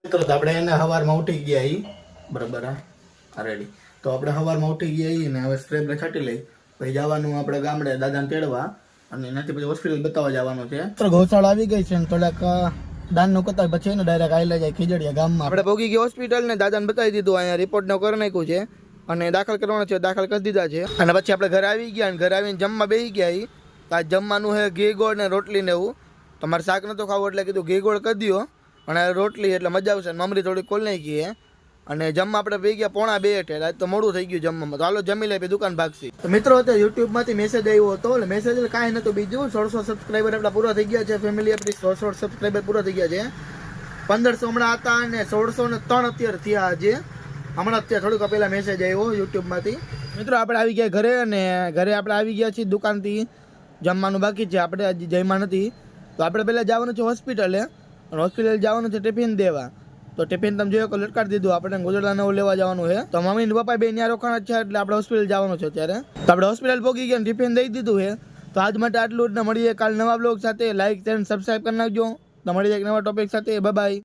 મિત્રો તો આપણે એને સવારમાં ઉઠી ગયા ઈ બરાબર આ રેડી. તો આપણે સવારમાં ઉઠી ગયા ઈ ને હવે સ્ક્રેપને છાંટી લઈ પછી જવાનું આપણે ગામડે દાદાને તેડવા અને એનાથી પછી હોસ્પિટલ બતાવવા જવાનું છે. તો ગૌશાળા આવી ગઈ છે ને થોડાક દાનનું કતાર પછી ને ડાયરેક્ટ આઈ જાય ખીજડીયા ગામમાં. આપણે ભોગી ગયા હોસ્પિટલ ને દાદાને બતાવી દીધું, અહીંયા રિપોર્ટ નો કરી નાખ્યું છે અને દાખલ કરવાનો છે, દાખલ કરી દીધા છે. અને પછી આપણે ઘરે આવી ગયા અને ઘરે આવીને જમવા બેસી ગયા ઈ. આ જમવાનું છે ઘી ગોળ ને રોટલી ને એવું. તમારે શાક નતો ખાવું એટલે કીધું ઘી ગોળ કરી દો અને રોટલી એટલે મજા આવશે. મમરી થોડી કોલ નાખી છે અને જમવા આપણે પી ગયા 1:30 એટલે આજ તો મોડું થઈ ગયું જમવામાં. તો હાલો જમી લઈ દુકાન ભાગશી. તો મિત્રો અત્યારે યુટ્યુબમાંથી મેસેજ આવ્યો હતો એટલે મેસેજ એટલે કાંઈ નતું બીજું 1600 સબસ્ક્રાઈબર આપણા પૂરા થઈ ગયા છે. ફેમિલી આપણી 1600 સબસ્ક્રાઈબર પૂરા થઈ ગયા છે. 1500 હમણાં હતા અને 1603 અત્યારે થયા આજે. હમણાં અત્યારે થોડુંક પહેલાં મેસેજ આવ્યો યુટ્યુબમાંથી. મિત્રો આપણે આવી ગયા ઘરે અને ઘરે આપણે આવી ગયા છીએ દુકાનથી. જમવાનું બાકી છે, આપણે હજી જમ્યા નથી. તો આપણે પહેલાં જવાનું છે હોસ્પિટલે અને હોસ્પિટલ જવાનું છે ટિફિન દેવા. તો ટિફિન તમે જોયો કે લટકાડી દીધું, આપણે ગોદડાને એવું લેવા જવાનું છે. તો મમ્મી ને પપ્પા બે ત્યાં રોકાણ છે એટલે આપણે હોસ્પિટલ જવાનું છે અત્યારે. તો આપણે હોસ્પિટલ પહોંચી ગયા ટિફિન દઈ દીધું છે. તો આજ માટે આટલું જ ને મળીએ કાલ નવા બ્લોગ સાથે. લાઈક શેર સબસ્ક્રાઈબ કરી નાખજો. તો મળીએ એક નવા ટોપિક સાથે. Bye bye.